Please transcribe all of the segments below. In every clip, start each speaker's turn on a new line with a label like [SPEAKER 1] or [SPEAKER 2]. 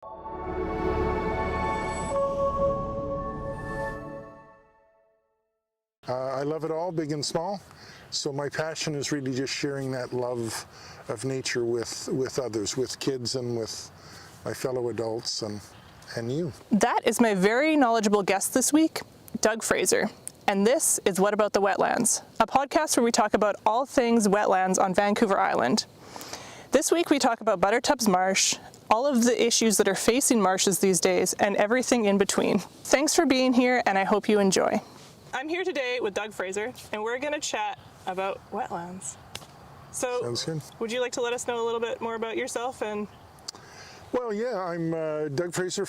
[SPEAKER 1] I love it all, big and small. So my passion is really just sharing that love of nature with others, with kids and with my fellow adults and you.
[SPEAKER 2] That is my very knowledgeable guest this week, Doug Fraser. And this is What About the Wetlands, a podcast where we talk about all things wetlands on Vancouver Island. This week we talk about Buttertubs Marsh, all of the issues that are facing marshes these days, and everything in between. Thanks for being here, and I hope you enjoy. I'm here today with Doug Fraser, and we're going to chat about wetlands. So,
[SPEAKER 1] sounds good.
[SPEAKER 2] Would you like to let us know a little bit more about yourself?
[SPEAKER 1] Well, yeah, I'm Doug Fraser,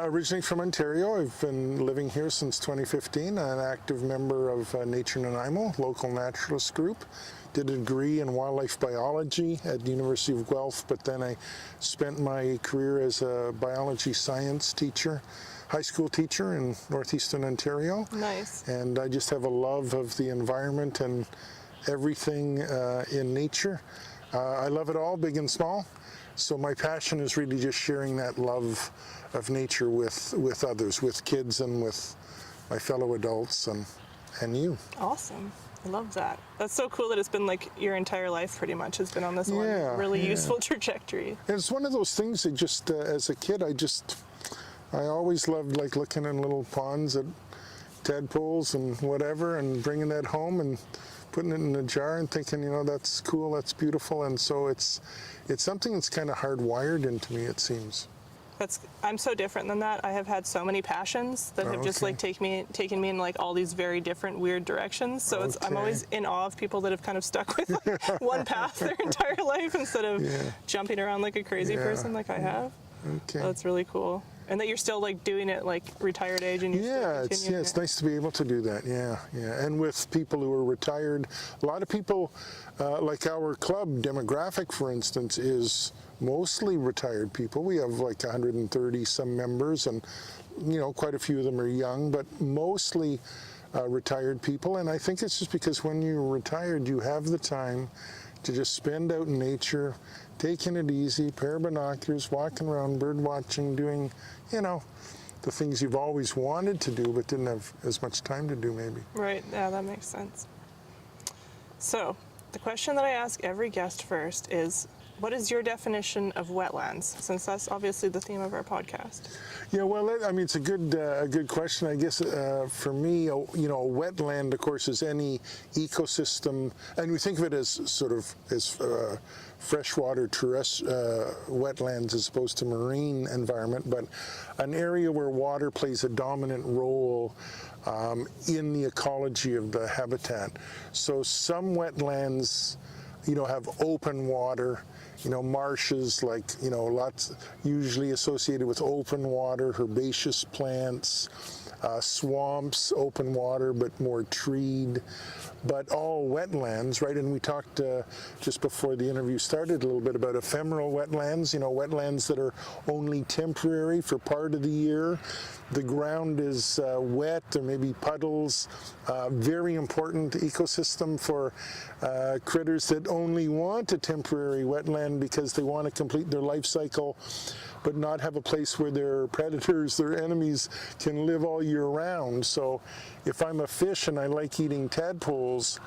[SPEAKER 1] originally from Ontario. I've been living here since 2015. I'm an active member of Nature Nanaimo, local naturalist group. Did a degree in wildlife biology at the University of Guelph, but then I spent my career as a biology science teacher, high school teacher in northeastern Ontario.
[SPEAKER 2] Nice.
[SPEAKER 1] And I just have a love of the environment and everything in nature. I love it all, big and small. So my passion is really just sharing that love of nature with others, with kids and with my fellow adults and you.
[SPEAKER 2] Awesome. I love that. That's so cool that it's been like your entire life pretty much has been on this one really useful trajectory.
[SPEAKER 1] And it's one of those things that just, as a kid, I always loved like looking in little ponds at tadpoles and whatever and bringing that home and putting it in a jar and thinking, that's cool, that's beautiful. And so it's something that's kind of hardwired into me, it seems.
[SPEAKER 2] I'm so different than that. I have had so many passions that have just like taken me in like all these very different weird directions. So I'm always in awe of people that have kind of stuck with like, one path their entire life instead of jumping around like a crazy person like I have.
[SPEAKER 1] Okay.
[SPEAKER 2] So that's really cool. And that you're still like doing it like retired age and
[SPEAKER 1] it's nice to be able to do that. Yeah. And with people who are retired, a lot of people like our club demographic, for instance, is mostly retired people. We have like 130 some members, and quite a few of them are young, but mostly retired people. And I think it's just because when you're retired, you have the time to just spend out in nature, taking it easy, pair of binoculars, walking around, bird watching, doing, the things you've always wanted to do but didn't have as much time to do maybe.
[SPEAKER 2] Right, yeah, that makes sense. So, the question that I ask every guest first is, what is your definition of wetlands? Since that's obviously the theme of our podcast.
[SPEAKER 1] Yeah, well, it's a good question. I guess for me, a wetland, of course, is any ecosystem, and we think of it as sort of as freshwater wetlands as opposed to marine environment, but an area where water plays a dominant role in the ecology of the habitat. So some wetlands, have open water. Marshes, lots usually associated with open water, herbaceous plants, swamps, open water, but more treed, but all wetlands, right? And we talked just before the interview started a little bit about ephemeral wetlands, wetlands that are only temporary for part of the year. The ground is wet, there may be puddles, very important ecosystem for critters that only want a temporary wetland because they want to complete their life cycle but not have a place where their predators, their enemies, can live all year round. So if I'm a fish and I like eating tadpoles,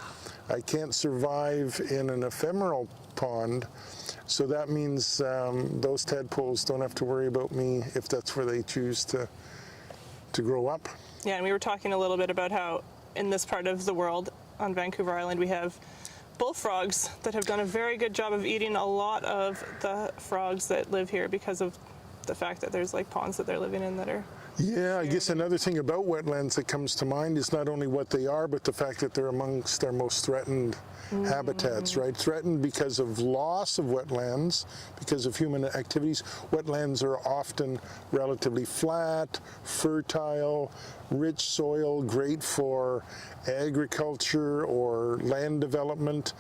[SPEAKER 1] I can't survive in an ephemeral pond. So that means those tadpoles don't have to worry about me if that's where they choose to grow up.
[SPEAKER 2] Yeah, and we were talking a little bit about how in this part of the world, on Vancouver Island, we have bullfrogs that have done a very good job of eating a lot of the frogs that live here because of the fact that there's like ponds that they're living in that are...
[SPEAKER 1] Yeah, I guess another thing about wetlands that comes to mind is not only what they are, but the fact that they're amongst our most threatened habitats, right? Threatened because of loss of wetlands, because of human activities. Wetlands are often relatively flat, fertile, rich soil, great for agriculture or land development.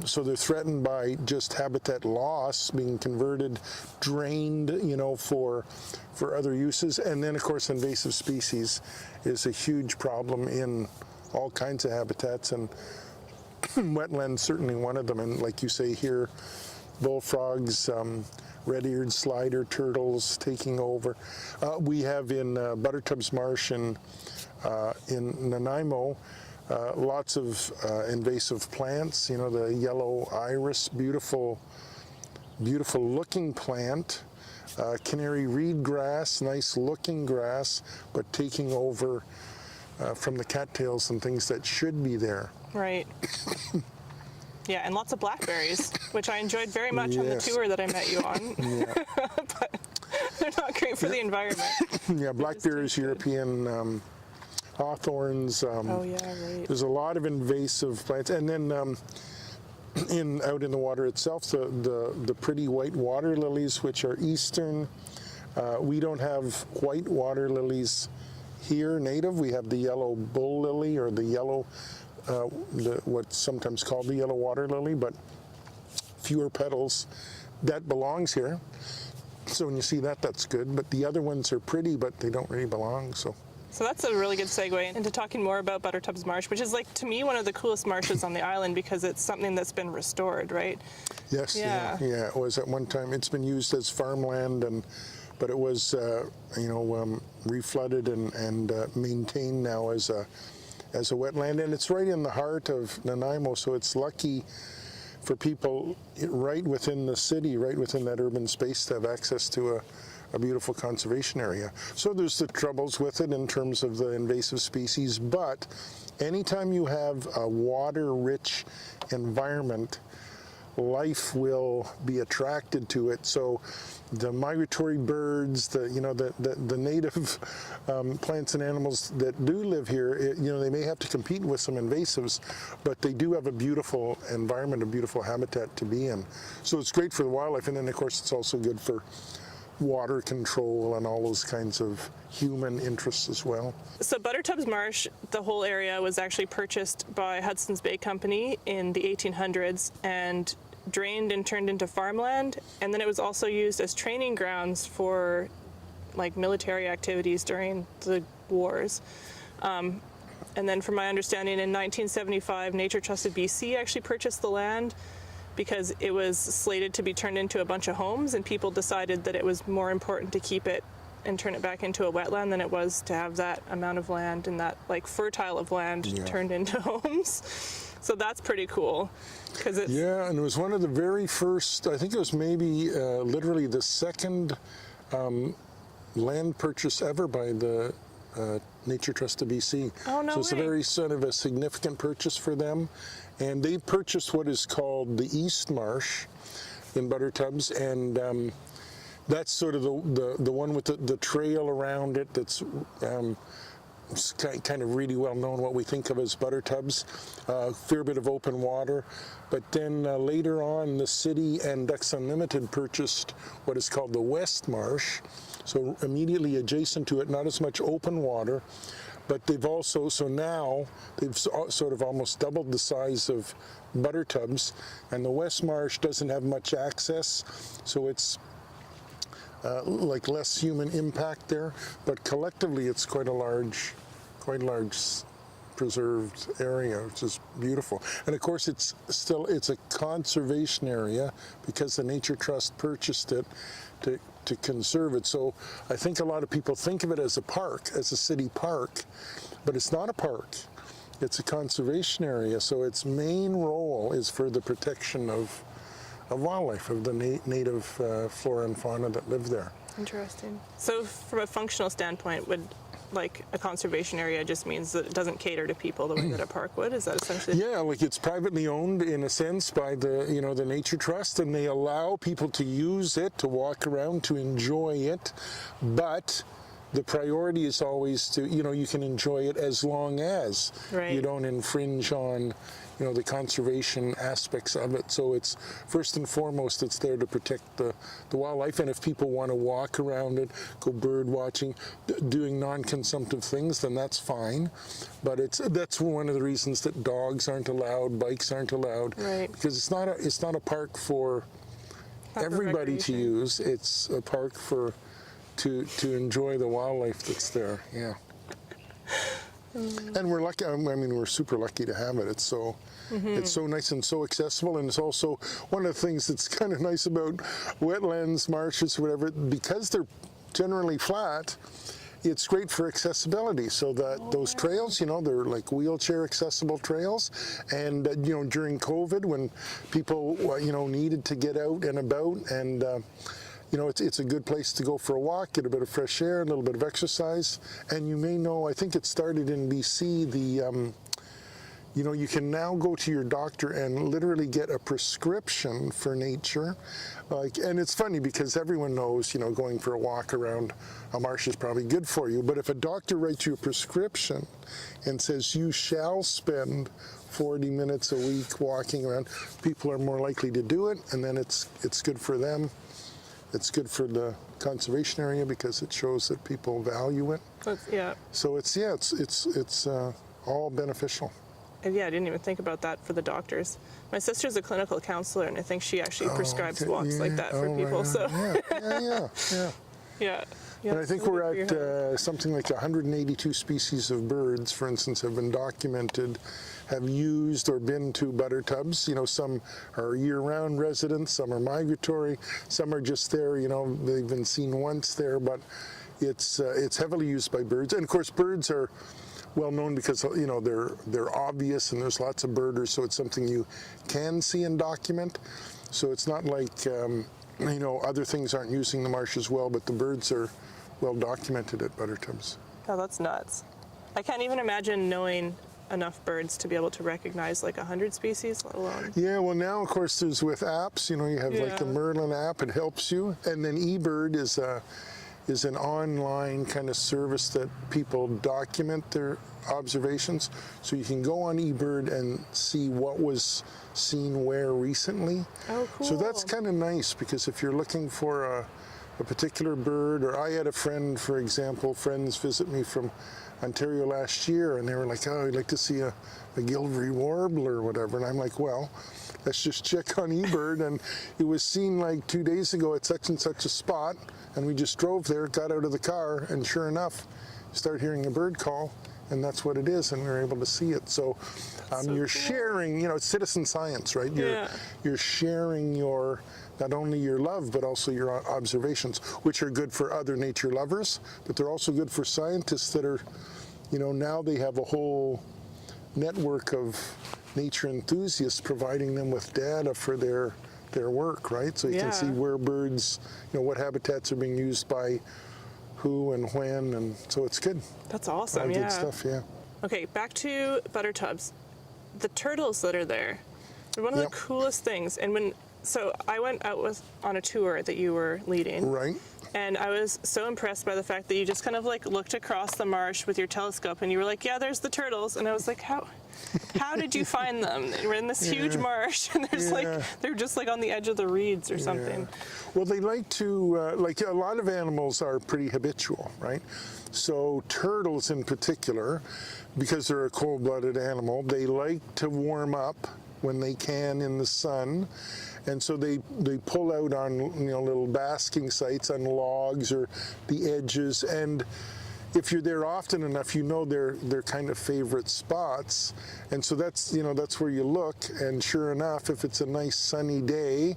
[SPEAKER 1] So they're threatened by just habitat loss, being converted, drained, for other uses. And then, of course, invasive species is a huge problem in all kinds of habitats, and wetlands certainly one of them. And like you say here, bullfrogs, red-eared slider turtles taking over. We have in Buttertubs Marsh in Nanaimo, lots of invasive plants. You know, the yellow iris, beautiful looking plant. Canary reed grass, nice looking grass, but taking over from the cattails and things that should be there.
[SPEAKER 2] Right. Yeah, and lots of blackberries, which I enjoyed very much on the tour that I met you on.
[SPEAKER 1] Yeah.
[SPEAKER 2] But they're not great for the environment.
[SPEAKER 1] Yeah, blackberries, European hawthorns.
[SPEAKER 2] Oh yeah, right.
[SPEAKER 1] There's a lot of invasive plants, and then out in the water itself, the pretty white water lilies, which are eastern. We don't have white water lilies here native. We have the yellow bull lily, or the yellow, what's sometimes called the yellow water lily, but fewer petals. That belongs here. So when you see that, that's good. But the other ones are pretty, but they don't really belong. So
[SPEAKER 2] that's a really good segue into talking more about Buttertubs Marsh, which is, like, to me, one of the coolest marshes on the island because it's something that's been restored, right?
[SPEAKER 1] Yes, yeah. It was at one time. It's been used as farmland, but it was reflooded and maintained now as a wetland, and it's right in the heart of Nanaimo, so it's lucky for people right within the city, right within that urban space, to have access to a beautiful conservation area. So there's the troubles with it in terms of the invasive species, but anytime you have a water-rich environment, life will be attracted to it. So the migratory birds, the native plants and animals that do live here, they may have to compete with some invasives, but they do have a beautiful environment, a beautiful habitat to be in. So it's great for the wildlife, and then of course it's also good for water control and all those kinds of human interests as well.
[SPEAKER 2] So Buttertubs Marsh, the whole area was actually purchased by Hudson's Bay Company in the 1800s and drained and turned into farmland, and then it was also used as training grounds for, like, military activities during the wars. And then from my understanding, in 1975, Nature Trust of BC actually purchased the land because it was slated to be turned into a bunch of homes, and people decided that it was more important to keep it and turn it back into a wetland than it was to have that amount of land and that, like, fertile of land turned into homes. So that's pretty cool.
[SPEAKER 1] And it was one of the very first, I think it was maybe literally the second land purchase ever by the Nature Trust of BC.
[SPEAKER 2] Oh, no
[SPEAKER 1] So it's
[SPEAKER 2] way.
[SPEAKER 1] a very sort of a significant purchase for them. And they purchased what is called the East Marsh in Buttertubs, and that's sort of the one with the trail around it that's kind of really well known, what we think of as Buttertubs, fair bit of open water. But then later on, the city and Ducks Unlimited purchased what is called the West Marsh, so immediately adjacent to it, not as much open water, but they've also, so now they've sort of almost doubled the size of Buttertubs, and the West Marsh doesn't have much access, so it's like less human impact there, but collectively it's quite a large preserved area, which is beautiful. And of course it's a conservation area because the Nature Trust purchased it to conserve it. So I think a lot of people think of it as a park, as a city park, but it's not a park. It's a conservation area, so its main role is for the protection of wildlife, of the native flora and fauna that live there.
[SPEAKER 2] Interesting. So from a functional standpoint, would, like, a conservation area just means that it doesn't cater to people the way that a park would? Is that essentially?
[SPEAKER 1] Yeah, like, it's privately owned in a sense by the Nature Trust, and they allow people to use it, to walk around, to enjoy it, but the priority is always to, you can enjoy it as long as you don't infringe on the conservation aspects of it. So it's, first and foremost, it's there to protect the wildlife. And if people want to walk around it, go bird watching, doing non-consumptive things, then that's fine. But that's one of the reasons that dogs aren't allowed, bikes aren't allowed, because it's not a park for everybody to use. It's a park to enjoy the wildlife that's there. Yeah. And we're lucky. I mean, we're super lucky to have it. It's so nice and so accessible, and it's also one of the things that's kind of nice about wetlands, marshes, whatever, because they're generally flat. It's great for accessibility, so that those trails, you know, they're like wheelchair accessible trails. And you know, during COVID, when people you know, needed to get out and about, and you know, it's a good place to go for a walk, get a bit of fresh air, a little bit of exercise. And you may know, I think it started in BC, the you know, you can now go to your doctor and literally get a prescription for nature. And it's funny because everyone knows, you know, going for a walk around a marsh is probably good for you. But if a doctor writes you a prescription and says you shall spend 40 minutes a week walking around, people are more likely to do it, and then it's good for them. It's good for the conservation area because it shows that people value it. So it's all beneficial.
[SPEAKER 2] And yeah, I didn't even think about that for the doctors. My sister's a clinical counselor, and I think she actually prescribes walks like that for people. So yeah.
[SPEAKER 1] And I think we're at something like 182 species of birds, for instance, have been documented, have used or been to Buttertubs. You know, some are year-round residents, some are migratory, some are just there, you know, they've been seen once there, but it's heavily used by birds. And of course, birds are well known because, you know, they're obvious, and there's lots of birders, so it's something you can see and document. So it's not like, you know, other things aren't using the marsh as well, but the birds are well documented at Buttertubs.
[SPEAKER 2] Oh, that's nuts. I can't even imagine knowing enough birds to be able to recognize like 100 species, let alone.
[SPEAKER 1] Yeah, well now, of course, there's with apps, you know, you have like the Merlin app, it helps you. And then eBird is an online kind of service that people document their observations. So you can go on eBird and see what was seen where recently.
[SPEAKER 2] Oh, cool.
[SPEAKER 1] So that's kind of nice, because if you're looking for a particular bird, or I had a friend, for example, friends visit me from Ontario last year, and they were like, oh, I'd like to see a gilvery warbler or whatever. And I'm like, well, let's just check on eBird. And it was seen like 2 days ago at such and such a spot. And we just drove there, got out of the car, and sure enough, start hearing a bird call, and that's what it is, and we were able to see it. So, you're sharing, you know, it's citizen science, right? You're sharing not only your love, but also your observations, which are good for other nature lovers, but they're also good for scientists that are, you know, now they have a whole network of nature enthusiasts providing them with data for their work, right? So you can see where birds, you know, what habitats are being used by who and when, and so it's good.
[SPEAKER 2] That's awesome.
[SPEAKER 1] Good stuff, yeah.
[SPEAKER 2] Okay, back to Buttertubs. The turtles that are there, they're one of the coolest things. And so I went out on a tour that you were leading.
[SPEAKER 1] Right.
[SPEAKER 2] And I was so impressed by the fact that you just kind of like looked across the marsh with your telescope and you were like, yeah, there's the turtles. And I was like, how did you find them? We're in this huge marsh, and there's they're just like on the edge of the reeds or something.
[SPEAKER 1] Well, they like to, like a lot of animals are pretty habitual, right? So turtles in particular, because they're a cold-blooded animal, they like to warm up when they can in the sun. And so they pull out on, you know, little basking sites on logs or the edges, and if you're there often enough, you know their kind of favorite spots. And so that's, you know, that's where you look, and sure enough, if it's a nice sunny day,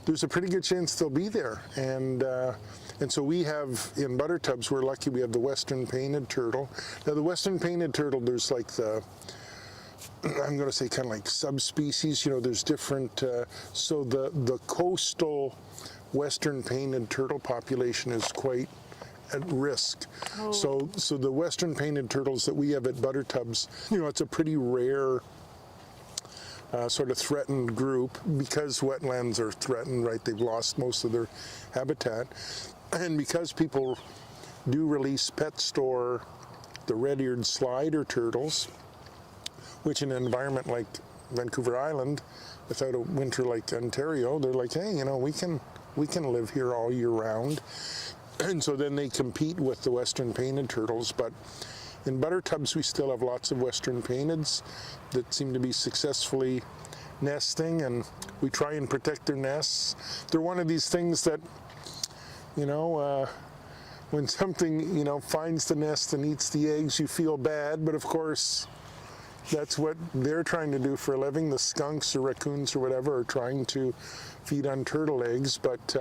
[SPEAKER 1] there's a pretty good chance they'll be there. And so we have, in Buttertubs, we're lucky we have the western painted turtle. Now the western painted turtle, there's like I'm going to say kind of like subspecies, you know, there's different, so the coastal western painted turtle population is quite at risk. So the western painted turtles that we have at Buttertubs, you know, it's a pretty rare sort of threatened group, because wetlands are threatened, right? They've lost most of their habitat. And because people do release pet store the red-eared slider turtles, which in an environment like Vancouver Island, without a winter like Ontario, they're like, hey, you know, we can live here all year round. And so then they compete with the western painted turtles. But in Buttertubs, we still have lots of western painteds that seem to be successfully nesting, and we try and protect their nests. They're one of these things that, you know, when something, finds the nest and eats the eggs, you feel bad, but of course, that's what they're trying to do for a living. The skunks or raccoons or whatever are trying to feed on turtle eggs, but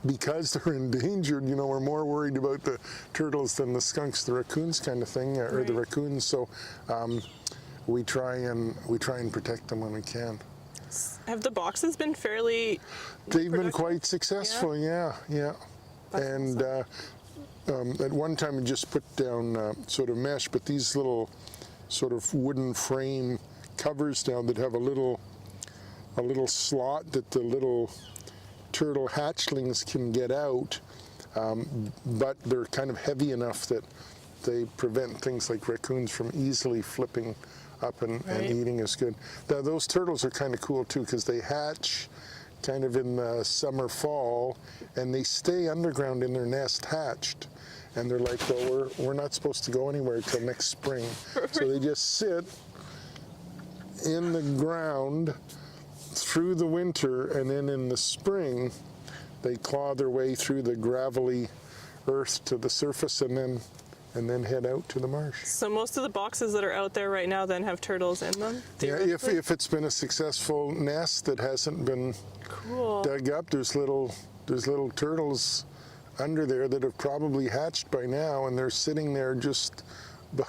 [SPEAKER 1] because they're endangered, we're more worried about the turtles than the skunks, the raccoons kind of thing, or the raccoons. So we try and protect them when we can.
[SPEAKER 2] Have the boxes been fairly?
[SPEAKER 1] They've been quite successful, yeah. And at one time we just put down sort of mesh, but these little sort of wooden frame covers now that have a little slot that the little turtle hatchlings can get out, but they're kind of heavy enough that they prevent things like raccoons from easily flipping up and eating as good. Now those turtles are kind of cool too, because they hatch kind of in the summer, fall, and they stay underground in their nest hatched. And they're like, well, we're not supposed to go anywhere till next spring. So they just sit in the ground through the winter, and then in the spring, they claw their way through the gravelly earth to the surface, and then head out to the marsh.
[SPEAKER 2] So most of the boxes that are out there right now then have turtles in them?
[SPEAKER 1] Yeah, if it's been a successful nest that hasn't been dug up, there's little turtles under there that have probably hatched by now, and they're sitting there just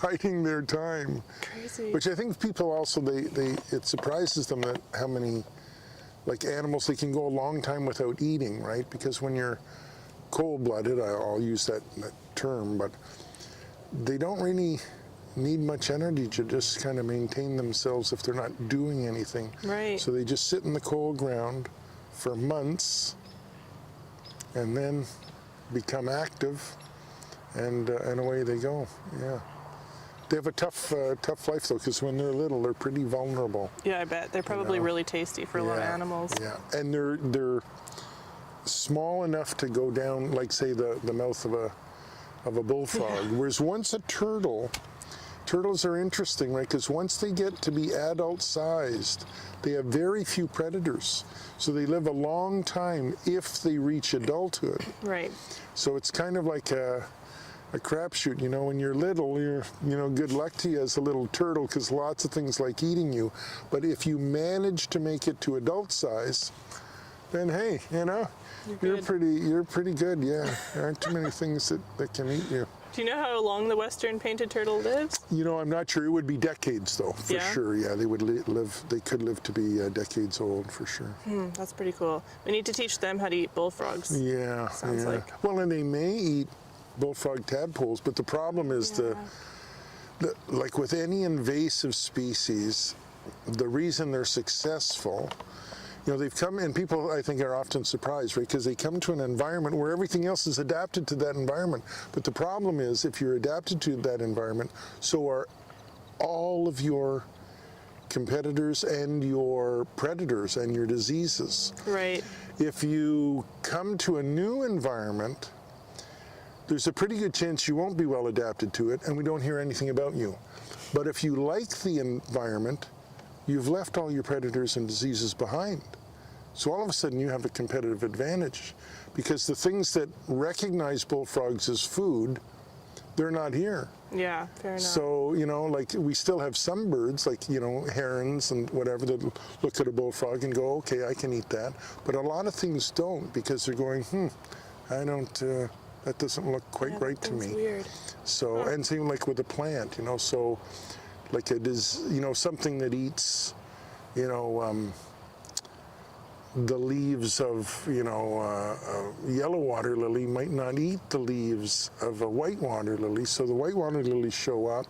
[SPEAKER 1] biding their time.
[SPEAKER 2] Crazy.
[SPEAKER 1] Which I think people also, it surprises them that how many animals, they can go a long time without eating, right? Because when you're cold-blooded, I'll use that term, but they don't really need much energy to just kind of maintain themselves if they're not doing anything.
[SPEAKER 2] Right.
[SPEAKER 1] So they just sit in the cold ground for months and then become active, and away they go. Yeah. They have a tough life though, because when they're little, they're pretty vulnerable.
[SPEAKER 2] Yeah, I bet. They're probably really tasty for a lot of animals.
[SPEAKER 1] Yeah, and they're small enough to go down, like say the mouth of a bullfrog. Whereas once a turtles are interesting, right? Because once they get to be adult-sized, they have very few predators. So they live a long time if they reach adulthood.
[SPEAKER 2] Right.
[SPEAKER 1] So it's kind of like a crapshoot, when you're little, good luck to you as a little turtle, because lots of things like eating you. But if you manage to make it to adult size, then hey, you're pretty good, yeah. There aren't too many things that can eat you.
[SPEAKER 2] Do you know how long the western painted turtle lives?
[SPEAKER 1] I'm not sure. It would be decades though, for sure. Yeah, they would they could live to be decades old for sure.
[SPEAKER 2] That's pretty cool. We need to teach them how to eat bullfrogs.
[SPEAKER 1] Yeah.
[SPEAKER 2] Sounds like.
[SPEAKER 1] Well, and they may eat bullfrog tadpoles, but the problem is like with any invasive species, the reason they're successful, they've come, and people I think are often surprised, right? Because they come to an environment where everything else is adapted to that environment. But the problem is, if you're adapted to that environment, so are all of your competitors and your predators and your diseases.
[SPEAKER 2] Right.
[SPEAKER 1] If you come to a new environment, there's a pretty good chance you won't be well adapted to it, and we don't hear anything about you. But if you like the environment, you've left all your predators and diseases behind. So all of a sudden you have a competitive advantage, because the things that recognize bullfrogs as food, they're not here.
[SPEAKER 2] Yeah, fair enough.
[SPEAKER 1] So, we still have some birds, like, herons and whatever, that look at a bullfrog and go, okay, I can eat that. But a lot of things don't, because they're going, I don't, that doesn't look quite right to me.
[SPEAKER 2] Weird.
[SPEAKER 1] So, and same like with a plant, so like it is, something that eats, the leaves of, a yellow water lily might not eat the leaves of a white water lily. So the white water lilies show up,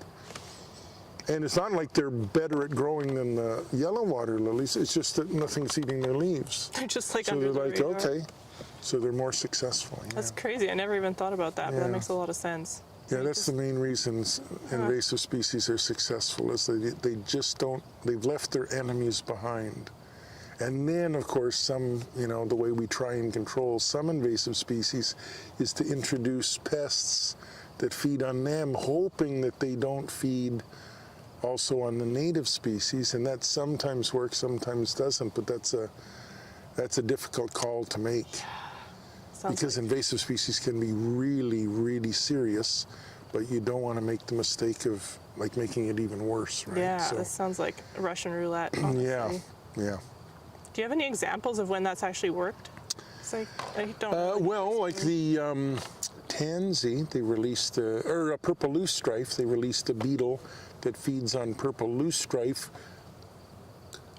[SPEAKER 1] and it's not like they're better at growing than the yellow water lilies. It's just that nothing's eating their leaves.
[SPEAKER 2] They're just like
[SPEAKER 1] so
[SPEAKER 2] under
[SPEAKER 1] they're
[SPEAKER 2] the
[SPEAKER 1] like,
[SPEAKER 2] radar.
[SPEAKER 1] okay. So they're more successful.
[SPEAKER 2] That's crazy. I never even thought about that, but that makes a lot of sense.
[SPEAKER 1] Yeah, that's the main reasons invasive species are successful, is they just don't, they've left their enemies behind. And then, of course, some, the way we try and control some invasive species is to introduce pests that feed on them, hoping that they don't feed also on the native species. And that sometimes works, sometimes doesn't, but that's a difficult call to make. because invasive species can be really, really serious, but you don't want to make the mistake of like making it even worse, right?
[SPEAKER 2] Yeah, this sounds like Russian roulette, honestly.
[SPEAKER 1] Yeah.
[SPEAKER 2] Do you have any examples of when that's actually worked? It's like, I don't really
[SPEAKER 1] like the tansy, they released, or a purple loosestrife, they released a beetle that feeds on purple loosestrife.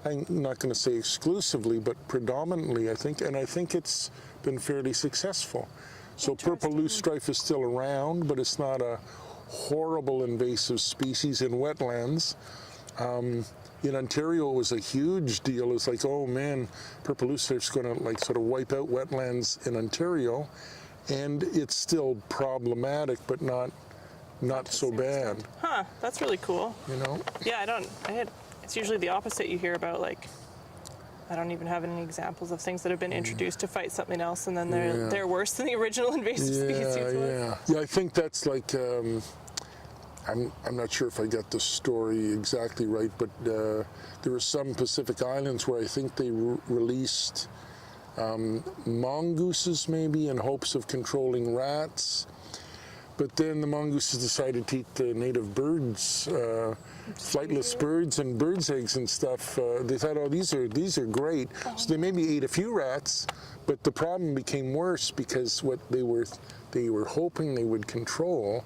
[SPEAKER 1] I'm not going to say exclusively, but predominantly, I think, and I think it's been fairly successful. So purple loosestrife is still around, but it's not a horrible invasive species in wetlands. In Ontario, it was a huge deal. It's like, oh man, purple loosestrife's going to like sort of wipe out wetlands in Ontario, and it's still problematic, but not so bad.
[SPEAKER 2] Huh, that's really cool.
[SPEAKER 1] You know?
[SPEAKER 2] Yeah, it's usually the opposite you hear about, like, I don't even have any examples of things that have been introduced to fight something else, and then they're worse than the original invasive species was.
[SPEAKER 1] Yeah, I think that's like, I'm not sure if I got the story exactly right, but there were some Pacific Islands where I think they released mongooses maybe in hopes of controlling rats. But then the mongooses decided to eat the native birds, flightless birds and birds' eggs and stuff. They thought, oh, these are great. So they maybe ate a few rats, but the problem became worse because what they were hoping they would control,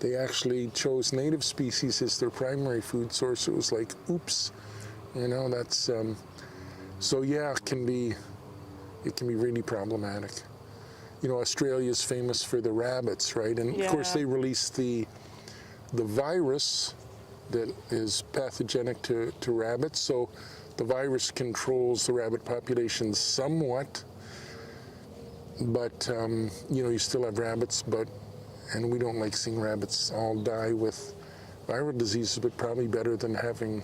[SPEAKER 1] they actually chose native species as their primary food source. It was like, oops, that's so yeah, it can be really problematic. Australia is famous for the rabbits, right? And of course they released the virus that is pathogenic to rabbits. So the virus controls the rabbit population somewhat, but you still have rabbits, and we don't like seeing rabbits all die with viral diseases, but probably better than having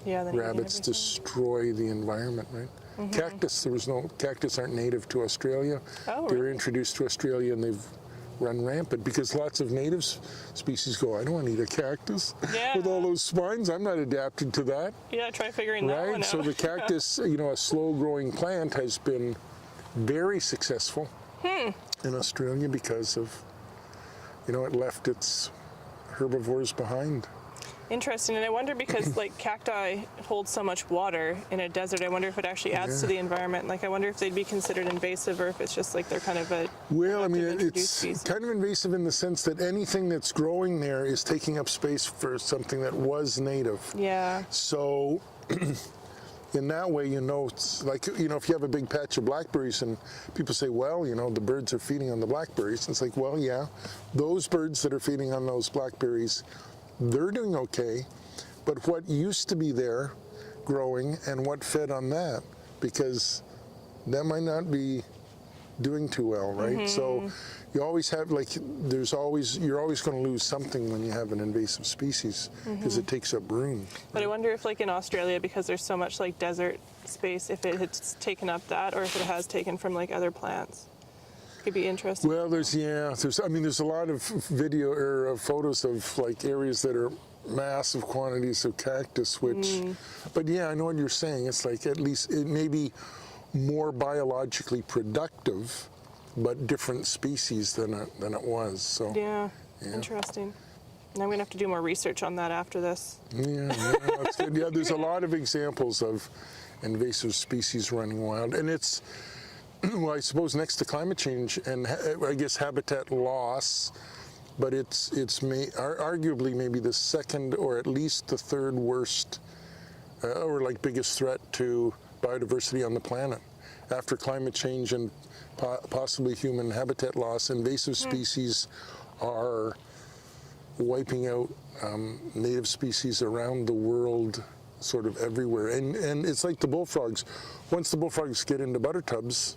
[SPEAKER 1] rabbits destroy the environment, right? Mm-hmm. Cactus aren't native to Australia.
[SPEAKER 2] Oh,
[SPEAKER 1] They're
[SPEAKER 2] really?
[SPEAKER 1] introduced to Australia and they've run rampant because lots of native species go, I don't want to eat a cactus with all those spines. I'm not adapted to that.
[SPEAKER 2] Yeah, try figuring that one out.
[SPEAKER 1] So the cactus, a slow-growing plant, has been very successful in Australia because of, it left its herbivores behind.
[SPEAKER 2] Interesting, and I wonder because like cacti hold so much water in a desert, I wonder if it actually adds to the environment. Like I wonder if they'd be considered invasive or if it's just like they're kind of a
[SPEAKER 1] it's
[SPEAKER 2] species.
[SPEAKER 1] kind of invasive in the sense that anything that's growing there is taking up space for something that was native.
[SPEAKER 2] Yeah.
[SPEAKER 1] So in that way, it's like, if you have a big patch of blackberries and people say, well, the birds are feeding on the blackberries. It's like, well, yeah, those birds that are feeding on those blackberries, they're doing okay, but what used to be there growing and what fed on that, because that might not be doing too well, right? Mm-hmm. So you always have, you're always going to lose something when you have an invasive species because it takes up room.
[SPEAKER 2] But I wonder if in Australia, because there's so much desert space, if it has taken up that or if it has taken from other plants. Could be interesting.
[SPEAKER 1] Well, there's a lot of video or photos of areas that are massive quantities of cactus, which, but yeah, I know what you're saying. It's like at least it may be more biologically productive, but different species than it was. So
[SPEAKER 2] yeah. Interesting. Now I'm gonna have to do more research on that after this.
[SPEAKER 1] Yeah, that's good. Yeah, there's a lot of examples of invasive species running wild, and it's. Well, I suppose next to climate change and I guess habitat loss, but it's arguably maybe the second or at least the third worst or biggest threat to biodiversity on the planet. After climate change and possibly human habitat loss, invasive species are wiping out native species around the world, sort of everywhere. And it's like the bullfrogs. Once the bullfrogs get into Buttertubs,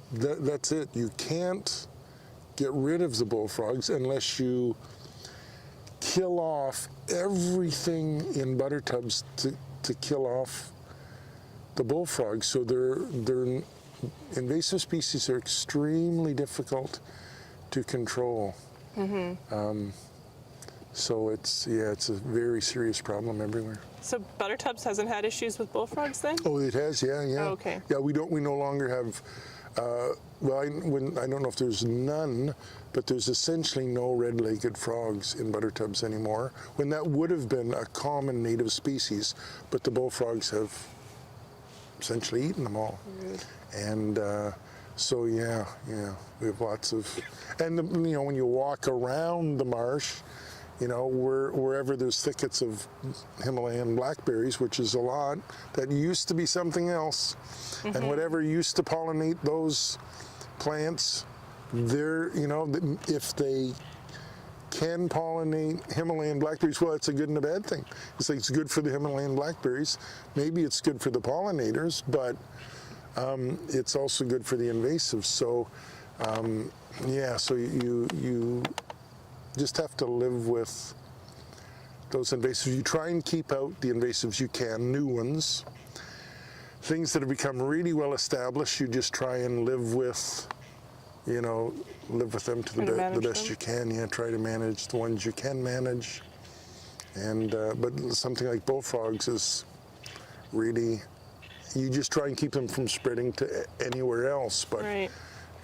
[SPEAKER 1] that's it. You can't get rid of the bullfrogs unless you kill off everything in Buttertubs to kill off the bullfrogs. So they're invasive species are extremely difficult to control. So it's a very serious problem everywhere.
[SPEAKER 2] So Buttertubs hasn't had issues with bullfrogs then?
[SPEAKER 1] Oh, it has, yeah.
[SPEAKER 2] Oh, okay.
[SPEAKER 1] Yeah, we no longer have well, I don't know if there's none, but there's essentially no red-legged frogs in Buttertubs anymore, when that would have been a common native species, but the bullfrogs have essentially eaten them all. And so yeah, we have lots of, and when you walk around the marsh, wherever there's thickets of Himalayan blackberries, which is a lot, that used to be something else, and whatever used to pollinate those plants, they're, if they can pollinate Himalayan blackberries, well, it's a good and a bad thing. It's like it's good for the Himalayan blackberries. Maybe it's good for the pollinators, but it's also good for the invasives. So, so you just have to live with those invasives. You try and keep out the invasives you can, new ones. Things that have become really well established, you just try and live with them to the best you can. Yeah, try to manage the ones you can manage. And but something like bullfrogs is really, you just try and keep them from spreading to anywhere else. But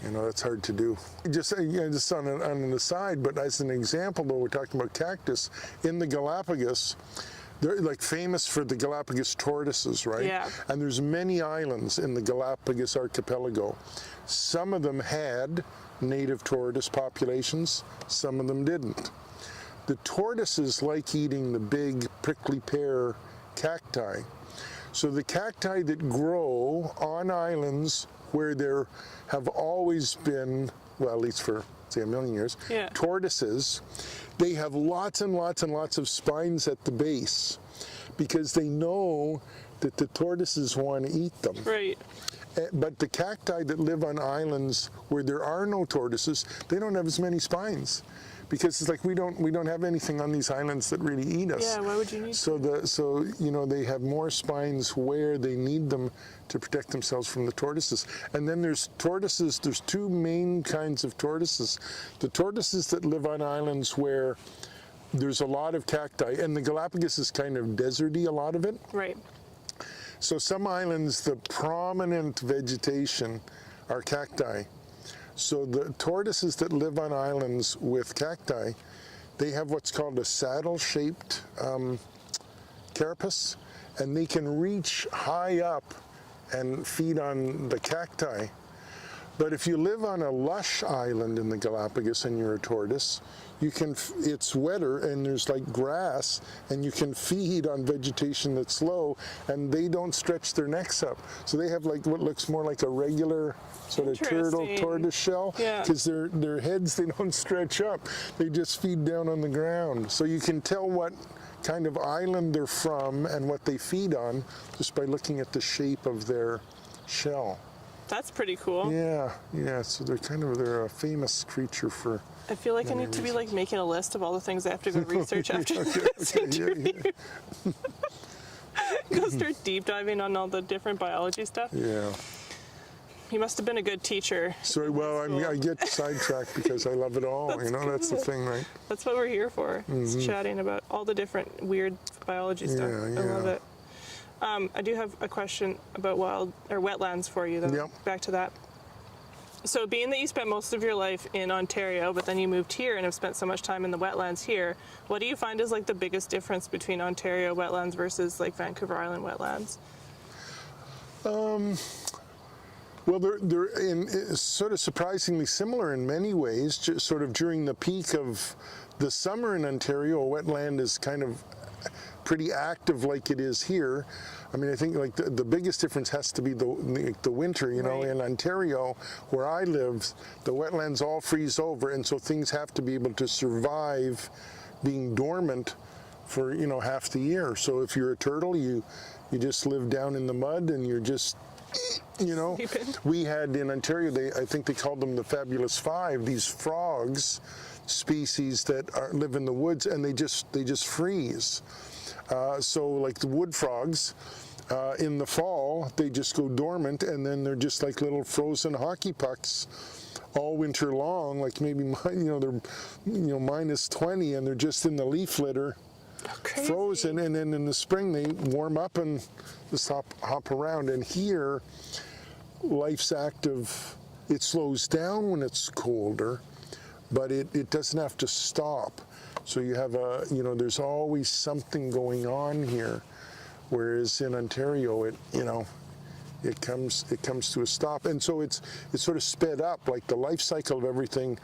[SPEAKER 1] that's hard to do. Just on an aside, but as an example, though, we're talking about cactus in the Galapagos. They're like famous for the Galapagos tortoises, right?
[SPEAKER 2] Yeah.
[SPEAKER 1] And there's many islands in the Galapagos archipelago. Some of them had native tortoise populations, some of them didn't. The tortoises like eating the big prickly pear cacti. So the cacti that grow on islands where there have always been, well, at least for, say, a million years, tortoises, they have lots and lots and lots of spines at the base because they know that the tortoises want to eat them.
[SPEAKER 2] Right.
[SPEAKER 1] But the cacti that live on islands where there are no tortoises, they don't have as many spines. Because it's like we don't have anything on these islands that really eat us.
[SPEAKER 2] Yeah, why would you need
[SPEAKER 1] so they have more spines where they need them to protect themselves from the tortoises. And then there's tortoises, there's two main kinds of tortoises. The tortoises that live on islands where there's a lot of cacti, and the Galapagos is kind of deserty, a lot of it.
[SPEAKER 2] Right.
[SPEAKER 1] So some islands, the prominent vegetation are cacti. So the tortoises that live on islands with cacti, they have what's called a saddle-shaped carapace, and they can reach high up and feed on the cacti. But if you live on a lush island in the Galapagos and you're a tortoise, it's wetter and there's like grass, and you can feed on vegetation that's low, and they don't stretch their necks up. So they have like what looks more like a regular sort of turtle tortoise shell, because their heads, they don't stretch up. They just feed down on the ground. So you can tell what kind of island they're from and what they feed on just by looking at the shape of their shell.
[SPEAKER 2] That's pretty cool.
[SPEAKER 1] Yeah. So they're a famous creature for.
[SPEAKER 2] I feel like I need to be like making a list of all the things I have to go research after this interview. Go start deep diving on all the different biology stuff. Yeah. You must have been a good teacher.
[SPEAKER 1] Sorry, well, I get sidetracked because I love it all. That's the thing, right?
[SPEAKER 2] That's what we're here for. Is chatting about all the different weird biology stuff. I love it. I do have a question about wetlands for you, though. Yep. Back to that. So being that you spent most of your life in Ontario, but then you moved here and have spent so much time in the wetlands here, what do you find is like the biggest difference between Ontario wetlands versus like Vancouver Island wetlands?
[SPEAKER 1] Well, they're sort of surprisingly similar in many ways. Just sort of during the peak of the summer in Ontario, a wetland is kind of pretty active like it is here. I mean, I think like the biggest difference has to be the winter, right. In Ontario, where I live, the wetlands all freeze over, and so things have to be able to survive being dormant for, half the year. So if you're a turtle, you just live down in the mud and you're just, we had in Ontario, I think they called them the Fabulous Five, these frogs species that live in the woods, and they just freeze. So like the wood frogs, in the fall, they just go dormant, and then they're just like little frozen hockey pucks all winter long, like maybe, they're, minus 20, and they're just in the leaf litter, frozen, and then in the spring they warm up and just hop around. And here, life's active it slows down when it's colder, but it doesn't have to stop. So you have there's always something going on here, whereas in Ontario, it comes to a stop. And so it's sort of sped up, like the life cycle of everything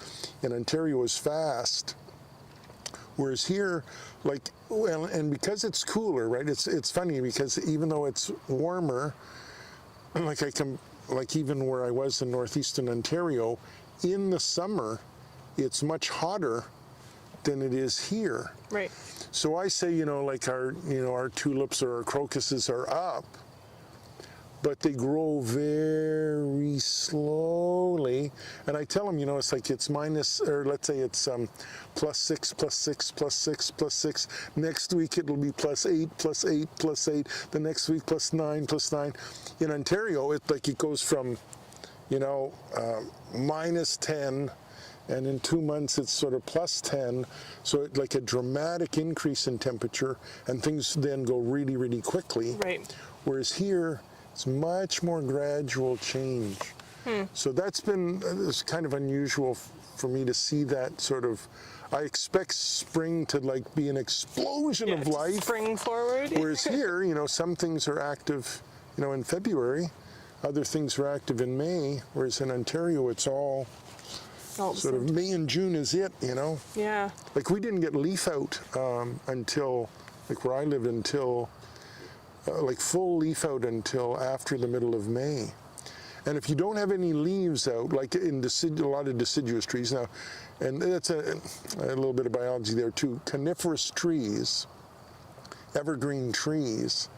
[SPEAKER 1] in Ontario is fast. Whereas here, and because it's cooler, right? It's funny because even though it's warmer, like even where I was in northeastern Ontario, in the summer, it's much hotter than it is here.
[SPEAKER 2] Right. So
[SPEAKER 1] I say, our tulips or our crocuses are up, but they grow very slowly. And I tell them, it's like it's minus, or let's say it's +6, +6, +6, +6. Next week it'll be +8, +8, +8. The next week +9, +9. In Ontario, it goes from, -10, and in 2 months it's sort of +10. So like a dramatic increase in temperature, and things then go really, really quickly.
[SPEAKER 2] Right.
[SPEAKER 1] Whereas here, it's much more gradual change. So that's been it's kind of unusual for me to see that sort of. I expect spring to be an explosion of life.
[SPEAKER 2] Spring forward.
[SPEAKER 1] Whereas here, some things are active, in February, other things are active in May. Whereas in Ontario, it's all sort of May and June is it,
[SPEAKER 2] Yeah.
[SPEAKER 1] Like we didn't get leaf out until, where I live, until. Full leaf out until after the middle of May. And if you don't have any leaves out, like in a lot of deciduous trees now, and that's a little bit of biology there too, coniferous trees, evergreen trees,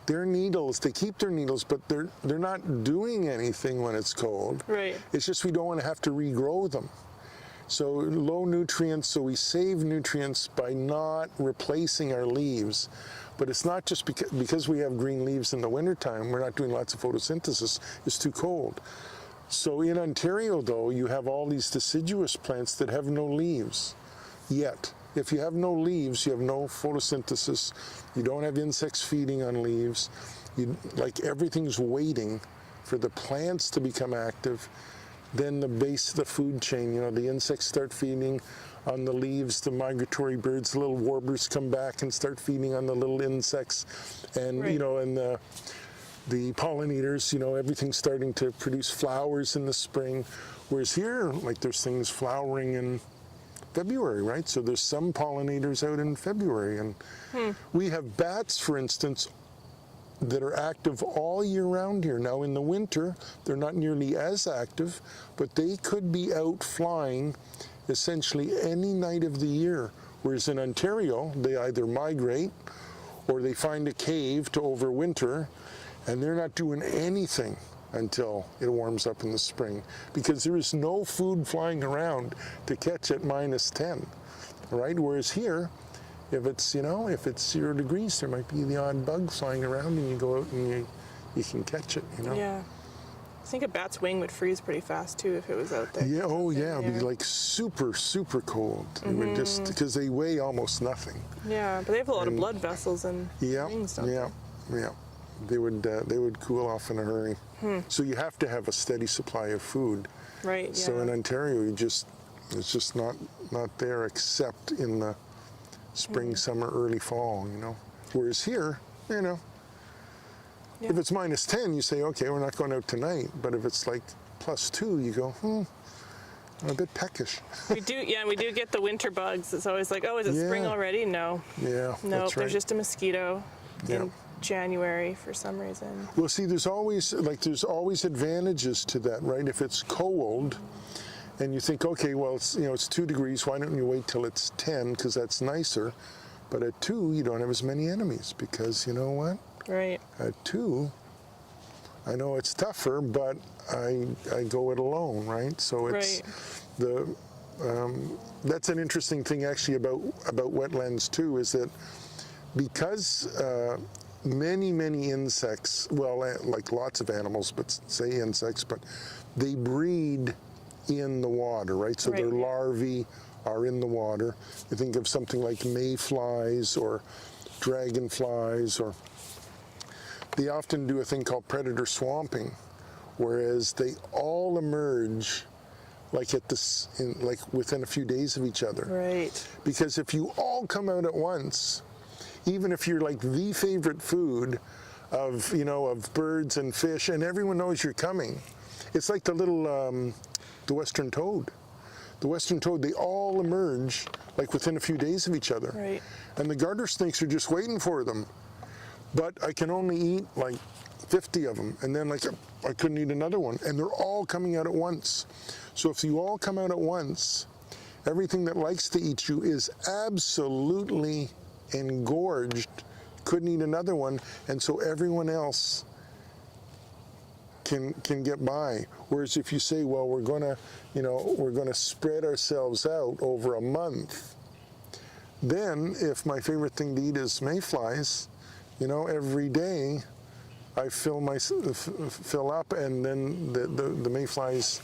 [SPEAKER 1] their needles, they keep their needles, but they're not doing anything when it's cold.
[SPEAKER 2] Right.
[SPEAKER 1] It's just we don't want to have to regrow them. So low nutrients, so we save nutrients by not replacing our leaves. But it's not just because we have green leaves in the wintertime, we're not doing lots of photosynthesis, it's too cold. So in Ontario, though, you have all these deciduous plants that have no leaves yet. If you have no leaves, you have no photosynthesis, you don't have insects feeding on leaves, everything's waiting for the plants to become active. Then the base of the food chain, the insects start feeding on the leaves, the migratory birds, the little warblers come back and start feeding on the little insects, and
[SPEAKER 2] right.
[SPEAKER 1] And the pollinators, everything's starting to produce flowers in the spring. Whereas here, there's things flowering in February, right? So there's some pollinators out in February, and we have bats, for instance, that are active all year round here. Now in the winter, they're not nearly as active, but they could be out flying essentially any night of the year. Whereas in Ontario, they either migrate or they find a cave to overwinter, and they're not doing anything until it warms up in the spring, because there is no food flying around to catch at -10, right? Whereas here, if it's 0 degrees, there might be the odd bug flying around, and you go out and you can catch it,
[SPEAKER 2] Yeah. I think a bat's wing would freeze pretty fast too if it was out there.
[SPEAKER 1] Yeah, it'd be super, super cold. It would just, because they weigh almost nothing.
[SPEAKER 2] Yeah, but they have a lot of blood vessels and wings, don't they?
[SPEAKER 1] Yeah. They would cool off in a hurry. So you have to have a steady supply of food.
[SPEAKER 2] Right, yeah.
[SPEAKER 1] So in Ontario, it's just not there except in the spring, summer, early fall, Whereas here, if it's -10, you say, okay, we're not going out tonight. But if it's +2, you go, I'm a bit peckish.
[SPEAKER 2] We do get the winter bugs. It's always like, oh, is it spring already? No.
[SPEAKER 1] Yeah,
[SPEAKER 2] no,
[SPEAKER 1] that's right.
[SPEAKER 2] There's just a mosquito in January for some reason.
[SPEAKER 1] Well, see, there's always advantages to that, right? If it's cold, and you think, okay, well, it's 2 degrees. Why don't you wait till it's 10? Because that's nicer. But at 2, you don't have as many enemies, because you know what?
[SPEAKER 2] Right.
[SPEAKER 1] At 2, I know it's tougher, but I go it alone, right? So it's that's an interesting thing actually about wetlands too, is that because many insects, well, like lots of animals, but say insects, but they breed in the water, right? So their larvae are in the water. You think of something like mayflies or dragonflies, or they often do a thing called predator swamping, whereas they all emerge like within a few days of each other.
[SPEAKER 2] Right.
[SPEAKER 1] Because if you all come out at once, even if you're like the favorite food of birds and fish, and everyone knows you're coming, it's like the western toad. The western toad, they all emerge like within a few days of each other.
[SPEAKER 2] Right.
[SPEAKER 1] And the garter snakes are just waiting for them. But I can only eat like 50 of them, and then I couldn't eat another one, and they're all coming out at once. So if you all come out at once, everything that likes to eat you is absolutely engorged, couldn't eat another one, and so everyone else can get by. Whereas if you say, well, we're gonna spread ourselves out over a month, then if my favorite thing to eat is mayflies, every day I fill up, and then the mayflies,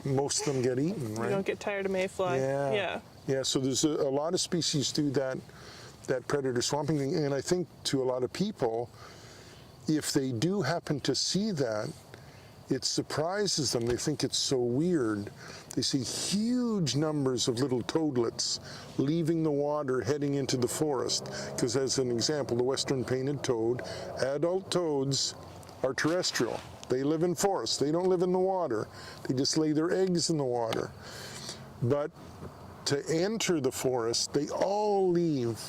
[SPEAKER 1] most of them get eaten, right?
[SPEAKER 2] You don't get tired of mayfly.
[SPEAKER 1] Yeah. So there's a lot of species do that predator swamping thing, and I think to a lot of people, if they do happen to see that, it surprises them. They think it's so weird. They see huge numbers of little toadlets leaving the water, heading into the forest. Because as an example, the western painted toad, adult toads are terrestrial. They live in forests. They don't live in the water. They just lay their eggs in the water. But to enter the forest, they all leave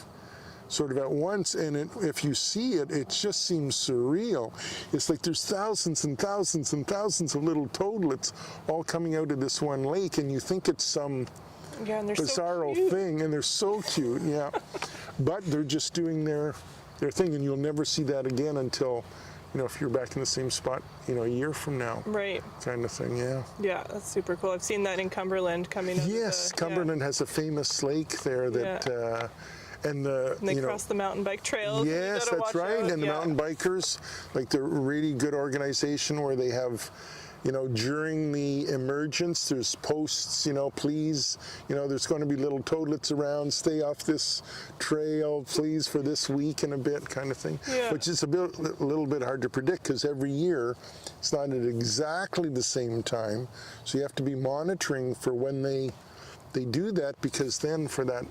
[SPEAKER 1] sort of at once, and if you see it, it just seems surreal. It's like there's thousands and thousands and thousands of little toadlets all coming out of this one lake, and you think it's some bizarro thing, and they're so cute, yeah. But they're just doing their thing, and you'll never see that again until, if you're back in the same spot, a year from now.
[SPEAKER 2] Right.
[SPEAKER 1] Kind of thing, yeah.
[SPEAKER 2] Yeah, that's super cool. I've seen that in Cumberland coming up.
[SPEAKER 1] Yes, Cumberland has a famous lake there that... And
[SPEAKER 2] they cross the mountain bike trails.
[SPEAKER 1] Yes, that's right. And the mountain bikers, like they're a really good organization where they have, during the emergence, there's posts, please, there's going to be little toadlets around, stay off this trail, please, for this week and a bit kind of thing.
[SPEAKER 2] Yeah.
[SPEAKER 1] Which is a little bit hard to predict because every year it's not at exactly the same time. So you have to be monitoring for when they do that, because then for that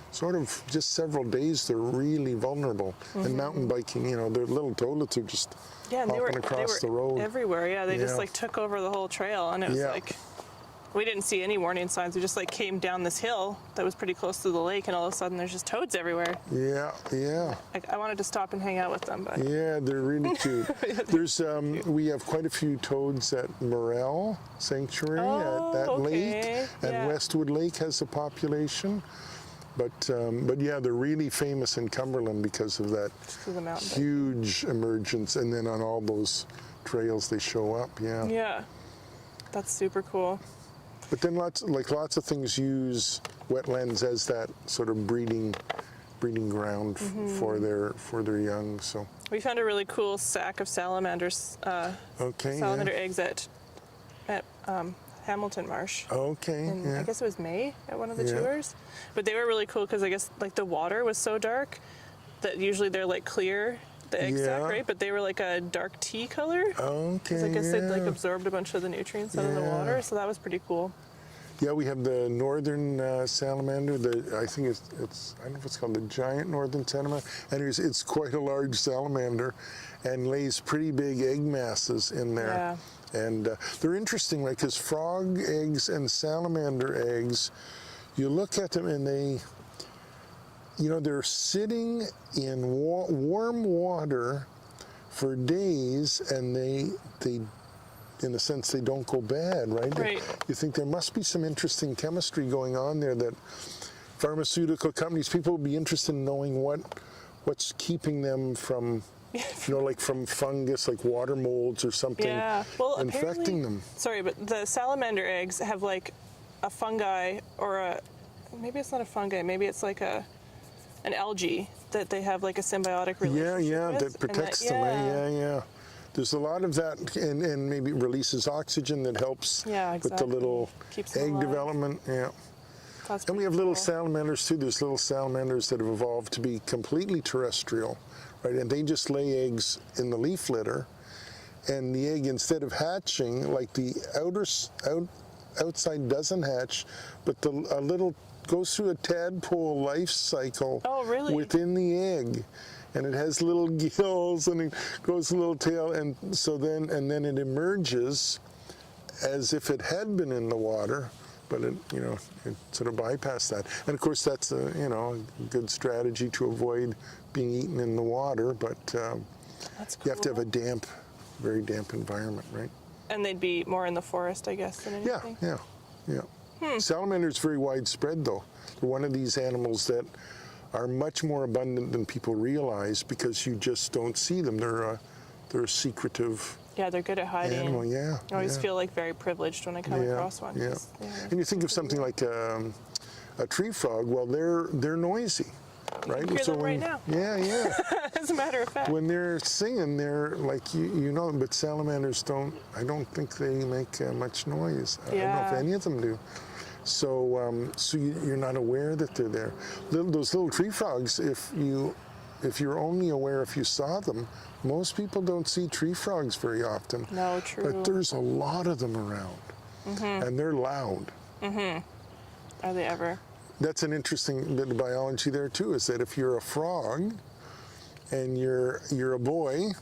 [SPEAKER 1] sort of just several days, they're really vulnerable. Mm-hmm. And mountain biking, their little toadlets are just hopping across the road.
[SPEAKER 2] Everywhere, yeah. They just took over the whole trail, and it was we didn't see any warning signs. We just came down this hill that was pretty close to the lake, and all of a sudden there's just toads everywhere.
[SPEAKER 1] Yeah.
[SPEAKER 2] I wanted to stop and hang out with them, but
[SPEAKER 1] yeah, they're really cute. There's we have quite a few toads at Morel Sanctuary at that lake, and Westwood Lake has a population. But yeah, they're really famous in Cumberland because of that huge emergence, and then on all those trails they show up.
[SPEAKER 2] Yeah, that's super cool.
[SPEAKER 1] But then lots of things use wetlands as that sort of breeding ground for their young. So
[SPEAKER 2] we found a really cool sack of salamanders. Salamander eggs at Hamilton Marsh. I guess it was May at one of the tours. But they were really cool because I guess the water was so dark that usually they're clear, the egg sac, right? But they were a dark tea color. Because I guess they'd absorbed a bunch of the nutrients out of the water, so that was pretty cool.
[SPEAKER 1] Yeah, we have the northern salamander. I think it's I don't know if it's called the giant northern salamander. Anyways, it's quite a large salamander, and lays pretty big egg masses in there.
[SPEAKER 2] Yeah.
[SPEAKER 1] And they're interesting, because frog eggs and salamander eggs, you look at them and they're sitting in warm water for days, and they in a sense, they don't go bad, right?
[SPEAKER 2] Right. You
[SPEAKER 1] think there must be some interesting chemistry going on there that pharmaceutical companies, people would be interested in knowing what's keeping them from from fungus, like water molds or something, infecting them.
[SPEAKER 2] Sorry, but the salamander eggs have a fungi, or maybe it's not a fungi, maybe it's an algae that they have a symbiotic relationship with.
[SPEAKER 1] That protects them. Yeah. There's a lot of that, and maybe it releases oxygen that helps with the little egg development. Yeah. And we have little salamanders too. There's little salamanders that have evolved to be completely terrestrial, right? And they just lay eggs in the leaf litter, and the egg, instead of hatching, like the outside doesn't hatch, but a little goes through a tadpole life cycle within the egg, and it has little gills and it grows a little tail, and then it emerges as if it had been in the water, but it sort of bypassed that. And of course that's a good strategy to avoid being eaten in the water, but
[SPEAKER 2] That's cool.
[SPEAKER 1] you have to have a very damp environment, right?
[SPEAKER 2] And they'd be more in the forest, I guess, than anything.
[SPEAKER 1] Yeah. Salamanders very widespread, though. They're one of these animals that are much more abundant than people realize because you just don't see them. They're a secretive
[SPEAKER 2] Yeah, they're good at hiding.
[SPEAKER 1] animal. Yeah.
[SPEAKER 2] I always feel like very privileged when I come across one.
[SPEAKER 1] Yeah.
[SPEAKER 2] 'Cause,
[SPEAKER 1] And you think of something like a tree frog. Well, they're noisy, right?
[SPEAKER 2] hear them right now.
[SPEAKER 1] Yeah.
[SPEAKER 2] As a matter of fact.
[SPEAKER 1] When they're singing, they're like but salamanders don't. I don't think they make much noise. I don't know if any of them do. So, you're not aware that they're there. Those little tree frogs, if you're only aware if you saw them, most people don't see tree frogs very often.
[SPEAKER 2] No, true.
[SPEAKER 1] But there's a lot of them around, and they're loud.
[SPEAKER 2] Are they ever?
[SPEAKER 1] That's an interesting bit of biology there too, is that if you're a frog and you're a boy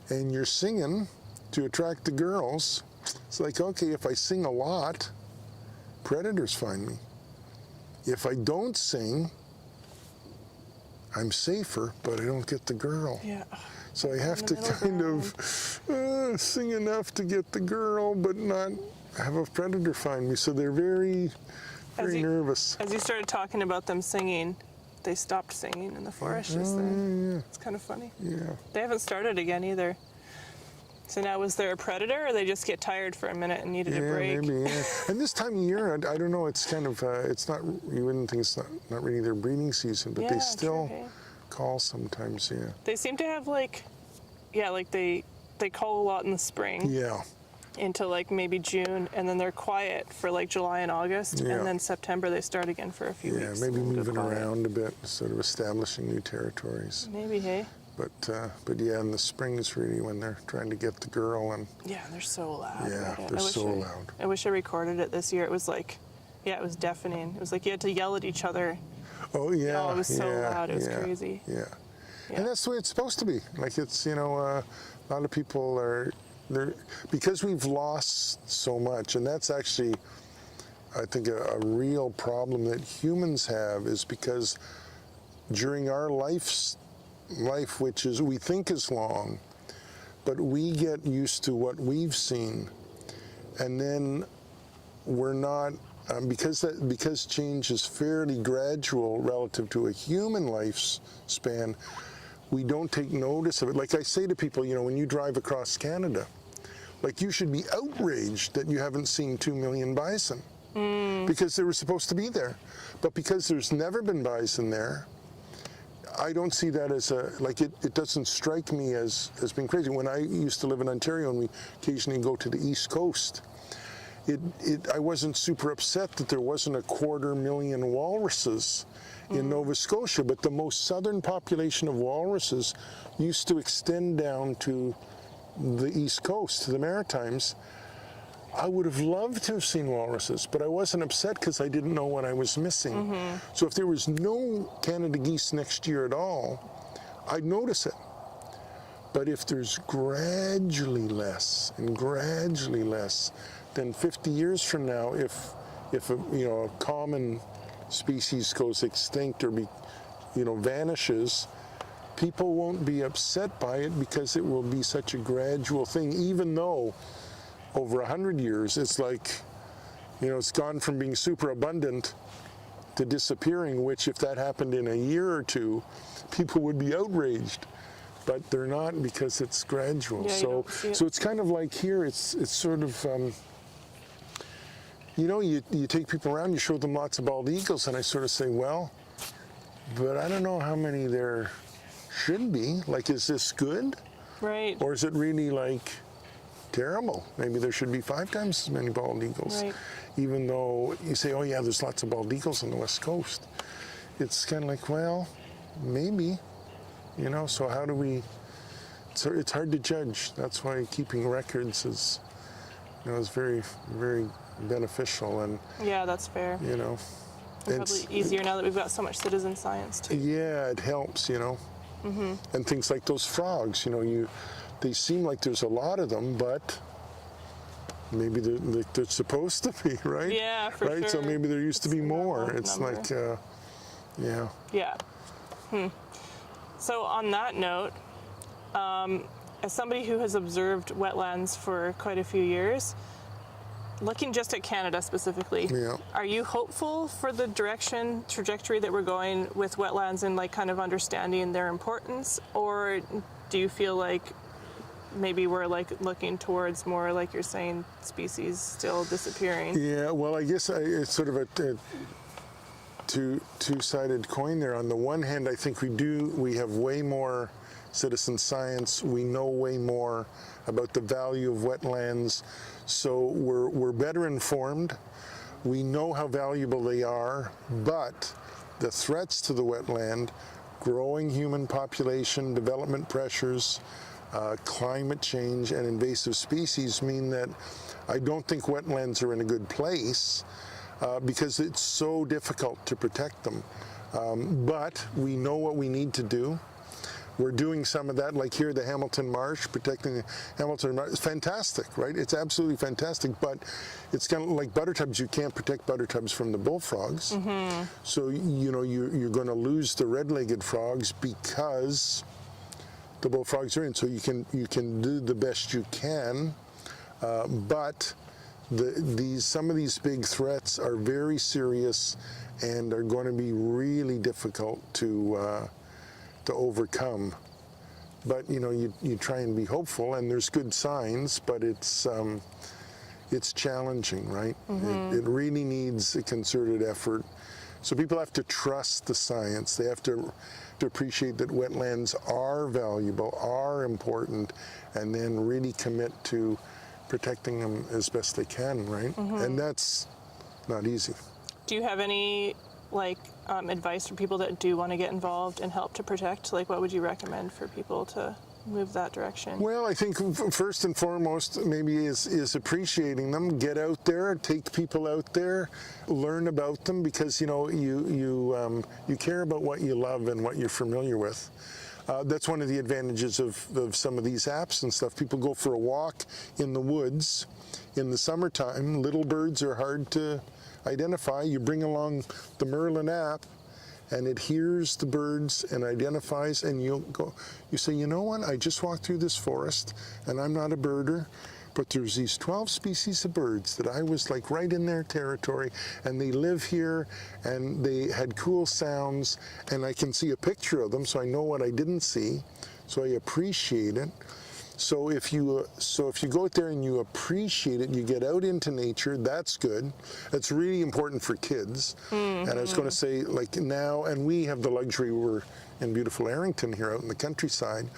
[SPEAKER 1] and you're singing to attract the girls, it's like, okay, if I sing a lot, predators find me. If I don't sing, I'm safer, but I don't get the girl.
[SPEAKER 2] Yeah.
[SPEAKER 1] So I have to kind of sing enough to get the girl, but not have a predator find me. So they're very nervous.
[SPEAKER 2] As you started talking about them singing, they stopped singing in the forest just then. It's kind of funny.
[SPEAKER 1] Yeah.
[SPEAKER 2] They haven't started again either. So now, was there a predator, or they just get tired for a minute and needed a break?
[SPEAKER 1] Maybe, yeah. And this time of year, I don't know, it's kind of, it's not, you wouldn't think it's not really their breeding season, but they still call sometimes,
[SPEAKER 2] They seem to have they call a lot in the spring.
[SPEAKER 1] Yeah.
[SPEAKER 2] Into like maybe June, and then they're quiet for like July and August, and then September they start again for a few weeks.
[SPEAKER 1] Yeah, maybe moving around a bit, sort of establishing new territories.
[SPEAKER 2] Maybe, hey?
[SPEAKER 1] But yeah, in the spring is really when they're trying to get the girl, and
[SPEAKER 2] yeah, they're so loud.
[SPEAKER 1] Yeah, they're so loud.
[SPEAKER 2] I wish I recorded it this year. It was like, it was deafening. It was like you had to yell at each other.
[SPEAKER 1] Oh yeah.
[SPEAKER 2] Oh, it was so loud. It was crazy.
[SPEAKER 1] Yeah. And that's the way it's supposed to be. Like it's a lot of people are because we've lost so much, and that's actually, I think, a real problem that humans have, is because during our life, which we think is long, but we get used to what we've seen, and then we're not, because change is fairly gradual relative to a human lifespan, we don't take notice of it. Like I say to people, when you drive across Canada, like you should be outraged that you haven't seen 2 million bison, because they were supposed to be there. But because there's never been bison there, I don't see that as it doesn't strike me as being crazy. When I used to live in Ontario and we occasionally go to the East Coast, I wasn't super upset that there wasn't 250,000 walruses in Nova Scotia, but the most southern population of walruses used to extend down to the East Coast, to the Maritimes. I would have loved to have seen walruses, but I wasn't upset because I didn't know what I was missing. So if there was no Canada geese next year at all, I'd notice it. But if there's gradually less and gradually less, then 50 years from now, if a common species goes extinct or vanishes, people won't be upset by it because it will be such a gradual thing, even though over 100 years, it's like, it's gone from being super abundant to disappearing, which if that happened in a year or two, people would be outraged. But they're not, because it's gradual.
[SPEAKER 2] Yeah,
[SPEAKER 1] so it's kind of like here, it's sort of, you take people around, you show them lots of bald eagles, and I sort of say, well, but I don't know how many there should be. Like, is this good?
[SPEAKER 2] Right.
[SPEAKER 1] Or is it really like terrible? Maybe there should be 5 times as many bald eagles.
[SPEAKER 2] Right.
[SPEAKER 1] Even though you say, oh yeah, there's lots of bald eagles on the West Coast. It's kind of like, well, maybe, so how do we it's hard to judge. That's why keeping records is, is very, very beneficial. And
[SPEAKER 2] yeah, that's fair. Probably easier now that we've got so much citizen science too.
[SPEAKER 1] Yeah, it helps, And things like those frogs, they seem like there's a lot of them, but maybe they're supposed to be, right?
[SPEAKER 2] Yeah, for sure.
[SPEAKER 1] Right, so maybe there used to be more. It's
[SPEAKER 2] number.
[SPEAKER 1] like, yeah.
[SPEAKER 2] Yeah. So on that note, as somebody who has observed wetlands for quite a few years, looking just at Canada specifically, are you hopeful for the trajectory that we're going with wetlands and like kind of understanding their importance, or do you feel like maybe we're like looking towards more, like you're saying, species still disappearing?
[SPEAKER 1] Yeah, well, I guess it's sort of a two-sided coin there. On the one hand, I think we have way more citizen science. We know way more about the value of wetlands, so we're better informed. We know how valuable they are, but the threats to the wetland, growing human population, development pressures, climate change, and invasive species mean that I don't think wetlands are in a good place because it's so difficult to protect them. But we know what we need to do. We're doing some of that, like here, the Hamilton Marsh, protecting the Hamilton Marsh. It's fantastic, right? It's absolutely fantastic, but it's kind of like buttertubs. You can't protect buttertubs from the bullfrogs. So, you're going to lose the red-legged frogs because the bullfrogs are in. So you can do the best you can, but some of these big threats are very serious and are going to be really difficult to overcome. But you try and be hopeful, and there's good signs, but it's challenging, right? It really needs a concerted effort. So people have to trust the science. They have to appreciate that wetlands are valuable, are important, and then really commit to protecting them as best they can, right? And that's not easy.
[SPEAKER 2] Do you have any advice for people that do want to get involved and help to protect? Like, what would you recommend for people to move that direction?
[SPEAKER 1] Well, I think first and foremost maybe is appreciating them. Get out there, take people out there, learn about them, because you care about what you love and what you're familiar with. That's one of the advantages of some of these apps and stuff. People go for a walk in the woods in the summertime. Little birds are hard to identify. You bring along the Merlin app, and it hears the birds and identifies, and you say, you know what, I just walked through this forest, and I'm not a birder, but there's these 12 species of birds that I was like right in their territory, and they live here, and they had cool sounds, and I can see a picture of them, so I know what I didn't see, so I appreciate it. So if you go out there and you appreciate it, you get out into nature, that's good. That's really important for kids. And I was going to say, like now, and we have the luxury, we're in beautiful Arrington here out in the countryside,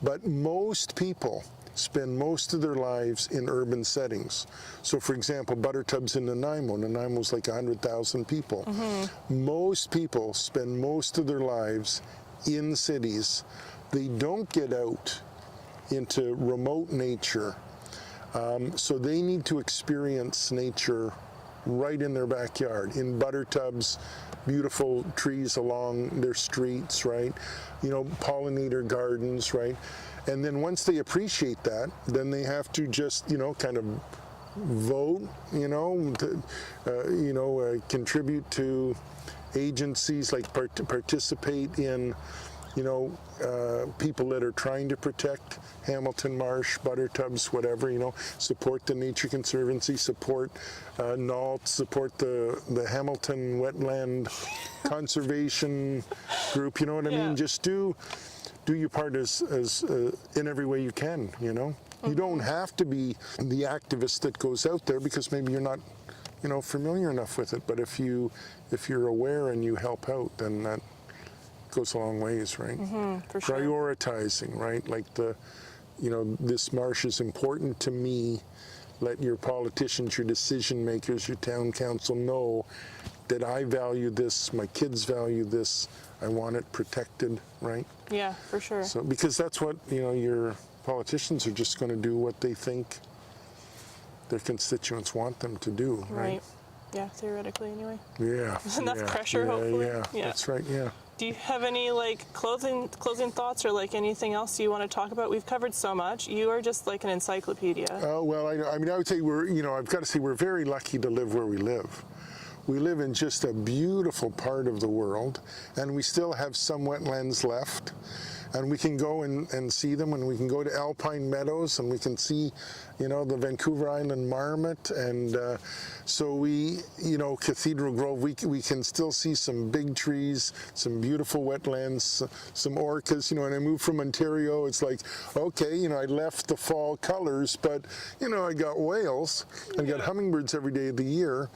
[SPEAKER 1] but most people spend most of their lives in urban settings. So for example, Buttertubs in Nanaimo's like 100,000 people. Most people spend most of their lives in cities. They don't get out into remote nature, so they need to experience nature right in their backyard, in Buttertubs, beautiful trees along their streets, right? Pollinator gardens, right? And then once they appreciate that, then they have to just, kind of vote, contribute to agencies, like participate in people that are trying to protect Hamilton Marsh, Buttertubs, whatever, support the Nature Conservancy, support NALT, support the Hamilton Wetland Conservation Group, you know what I mean? Just do your part as in every way you can, You don't have to be the activist that goes out there, because maybe you're not, familiar enough with it, but if you're aware and you help out, then that goes a long ways, right?
[SPEAKER 2] For sure.
[SPEAKER 1] Prioritizing, right? Like this marsh is important to me. Let your politicians, your decision makers, your town council know that I value this, my kids value this, I want it protected, right?
[SPEAKER 2] Yeah, for sure.
[SPEAKER 1] So, because that's what, your politicians are just going to do what they think their constituents want them to do, right?
[SPEAKER 2] Yeah, theoretically anyway.
[SPEAKER 1] Yeah.
[SPEAKER 2] Enough pressure, hopefully.
[SPEAKER 1] Yeah, that's right, yeah.
[SPEAKER 2] Do you have any closing thoughts or anything else you want to talk about? We've covered so much. You are just like an encyclopedia.
[SPEAKER 1] Well, I would say I've got to say we're very lucky to live where we live. We live in just a beautiful part of the world, and we still have some wetlands left. And we can go and see them, and we can go to alpine meadows, and we can see, the Vancouver Island marmot, and so we, Cathedral Grove, we can still see some big trees, some beautiful wetlands, some orcas. When I moved from Ontario, it's like, okay, I left the fall colors, but I got whales, I got hummingbirds every day of the year.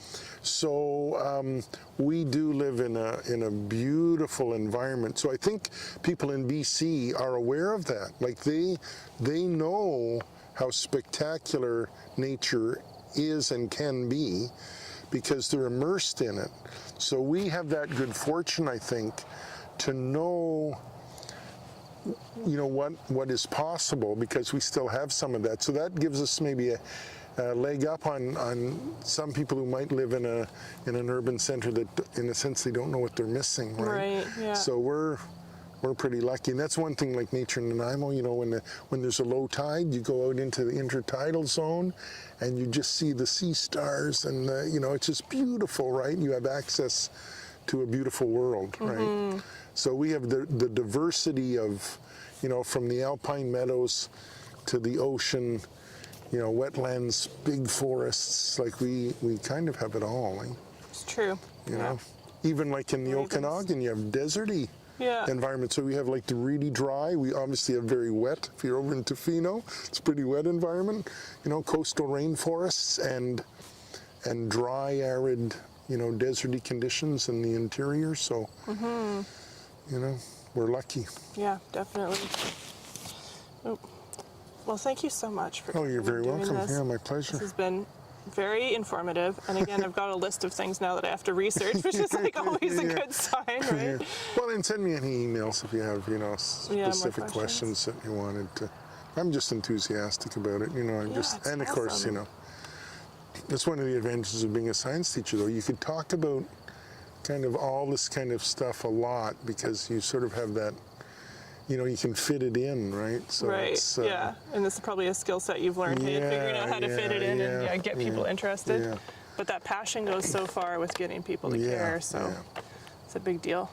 [SPEAKER 1] So we do live in a beautiful environment. So I think people in BC are aware of that. Like they know how spectacular nature is and can be because they're immersed in it. So we have that good fortune, I think, to know what is possible because we still have some of that. So that gives us maybe a leg up on some people who might live in an urban center that, in a sense, they don't know what they're missing, right?
[SPEAKER 2] Right, yeah.
[SPEAKER 1] So we're pretty lucky, and that's one thing like nature in Nanaimo. When there's a low tide, you go out into the intertidal zone, and you just see the sea stars, and it's just beautiful, right? You have access to a beautiful world, right? So we have the diversity of, from the alpine meadows to the ocean. Wetlands, big forests, we kind of have it all. Right?
[SPEAKER 2] It's true.
[SPEAKER 1] Even like in the Okanagan, you have deserty environment. So we have the really dry. We obviously have very wet. If you're over in Tofino, it's a pretty wet environment. Coastal rainforests and dry, arid, deserty conditions in the interior. So, we're lucky.
[SPEAKER 2] Yeah, definitely. Oh. Well, thank you so much for
[SPEAKER 1] you're very welcome.
[SPEAKER 2] This.
[SPEAKER 1] Yeah, my pleasure.
[SPEAKER 2] This has been very informative. And again, I've got a list of things now that I have to research, which is always a good sign, right?
[SPEAKER 1] Yeah. Well, and send me any emails if you have, specific questions that you wanted to. I'm just enthusiastic about it, and of course, that's one of the advantages of being a science teacher, though. You could talk about kind of all this kind of stuff a lot because you sort of have that, you can fit it in, right? So
[SPEAKER 2] right, yeah. And this is probably a skill set you've learned, figuring out how to fit it in and get people interested. Yeah. But that passion goes so far with getting people to care, so it's a big deal.